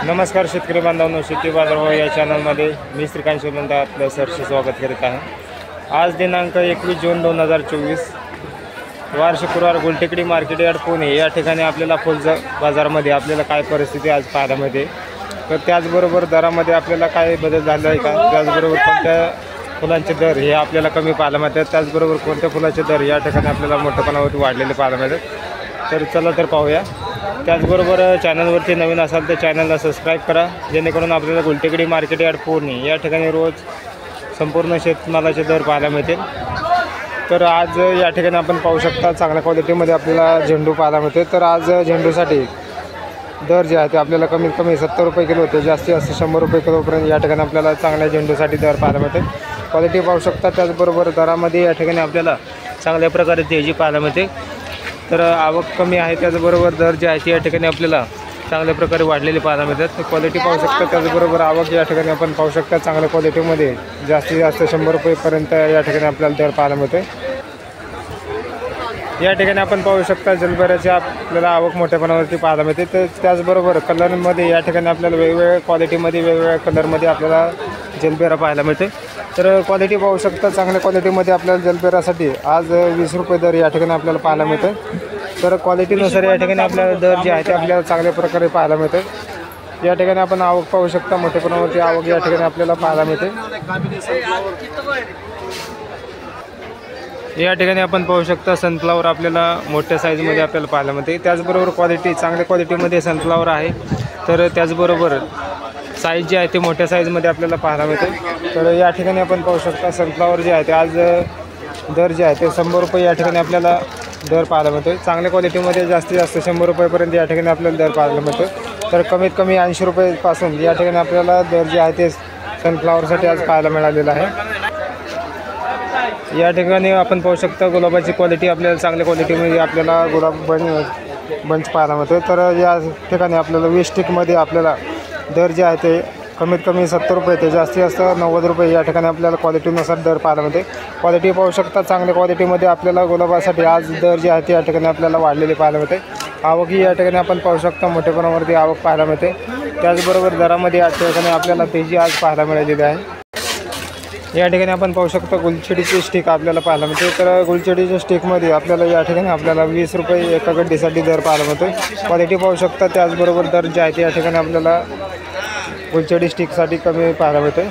नमस्कार शेतकरी बांधवांनो, शेती बाजारभाव या चॅनलमध्ये मी श्रीकांत शिवनंदा आपलं सरसे स्वागत करीत आहे। आज दिनांक 21 जून 2024 वार शुक्रवार, गुलटेकडी मार्केट यार्ड पुणे या ठिकाणी आपल्याला फुल बाजारामध्ये आपल्याला काय परिस्थिती आज पाहायला मिळते, तर त्याचबरोबर दरामध्ये आपल्याला काय बदल झाला आहे का, त्याचबरोबर कोणत्या फुलांचे दर हे आपल्याला कमी पाहायला मिळतात, त्याचबरोबर कोणत्या फुलाचे दर या ठिकाणी आपल्याला मोठ्या प्रमाणावरती वाढलेले पाहायला मिळतात। तर चला तर पाहूया। त्याचबरोबर चॅनलवरती नवीन असाल तर चॅनलला सबस्क्राईब करा, जेणेकरून आपल्याला गुलटेकडी मार्केट यार्ड पुणे या ठिकाणी रोज संपूर्ण शेतमालाचे दर पाहायला मिळतील। तर आज या ठिकाणी आपण पाहू शकता चांगल्या क्वालिटीमध्ये आपल्याला झेंडू पाहायला मिळते। तर आज झेंडूसाठी दर जे आहे ते आपल्याला कमीत कमी 70 रुपये किलो होते, जास्तीत जास्त 100 रुपये किलोपर्यंत या ठिकाणी आपल्याला चांगल्या झेंडूसाठी दर पाहायला मिळते। क्वालिटी पाहू शकता, त्याचबरोबर दरामध्ये या ठिकाणी आपल्याला चांगल्या प्रकारे तेजी पाहायला मिळते। तर आवक कमी आहे, त्याचबरोबर दर जे आहे ते या ठिकाणी आपल्याला चांगल्या प्रकारे वाढलेले पाहायला मिळतात। क्वालिटी पाहू शकता, त्याचबरोबर आवक या ठिकाणी आपण पाहू शकता चांगल्या क्वालिटीमध्ये जास्तीत जास्त 100 रुपयेपर्यंत या ठिकाणी आपल्याला दर पाहायला मिळते। या ठिकाणी आपण पाहू शकता जलबेराची आपल्याला आवक मोठ्या प्रमाणावरती पाहायला मिळते। तर त्याचबरोबर कलरमध्ये या ठिकाणी आपल्याला वेगवेगळ्या क्वालिटीमध्ये वेगवेगळ्या कलरमध्ये आपल्याला जलबेरा पाहायला मिळते। तर क्वालिटी पाहू शकता, चांगल्या क्वालिटीमध्ये आपल्याला जलबेरासाठी आज 20 रुपये दर या ठिकाणी आपल्याला पाहायला मिळते। तर क्वालिटीनुसार या ठिकाणी आपल्याला दर जे आहे ते आपल्याला चांगल्या प्रकारे पाहायला मिळते। या ठिकाणी आपण आवक पाहू शकता, मोठ्या प्रमाणावरती आवक या ठिकाणी आपल्याला पाहायला मिळते। या ठिकाणी आपण पाहू शकता सनफ्लावर आपल्याला मोठ्या साईजमध्ये आपल्याला पाहायला मिळते। त्याचबरोबर क्वालिटी चांगल्या क्वालिटीमध्ये सनफ्लावर आहे। तर त्याचबरोबर साईज जे आहे ते मोठ्या साईजमध्ये आपल्याला पाहायला मिळते। तर या ठिकाणी आपण पाहू शकता सनफ्लावर जे आहे ते आज दर जे आहे ते 100 रुपये या ठिकाणी आपल्याला दर पाहायला मिळतो। चांगल्या क्वालिटीमध्ये जास्तीत जास्त 100 रुपयेपर्यंत या ठिकाणी आपल्याला दर पाहायला मिळतो। तर कमीत कमी 80 रुपयेपासून या ठिकाणी आपल्याला दर जे आहे ते सनफ्लावरसाठी आज पाहायला मिळालेलं आहे। या ठिकाणी आपण पाहू शकता गुलाबाची क्वालिटी आपल्याला चांगल्या क्वालिटीमध्ये आपल्याला गुलाब बंच पाहायला मिळतो। तर या ठिकाणी आपल्याला 20 स्टिकमध्ये आपल्याला दर जे आहे ते कमीत कमी 70 रुपये ते जास्तीत जास्त 90 रुपये या ठिकाणी आपल्याला क्वालिटीनुसार दर पाहायला मिळते। क्वालिटी पाहू शकता, चांगल्या क्वालिटीमध्ये आपल्याला गुलाबासाठी आज दर जे आहे ते या ठिकाणी आपल्याला वाढलेले पाहायला मिळते। आवकही या ठिकाणी आपण पाहू शकता मोठ्या प्रमाणावरती आवक पाहायला मिळते। त्याचबरोबर दरामध्ये या ठिकाणी आपल्याला तेजी आज पाहायला मिळालेली आहे। या ठिकाणी आपण पाहू शकता गुलछडीची स्टिक आपल्याला पाहायला मिळते। तर गुलछडीच्या स्टिकमध्ये आपल्याला या ठिकाणी आपल्याला 20 रुपये एका गड्डीसाठी दर पाहायला मिळतो। क्वालिटी पाहू शकता, त्याचबरोबर दर जे आहे ते या ठिकाणी आपल्याला गुलछडी स्टिकसाठी कमी पाहायला मिळते।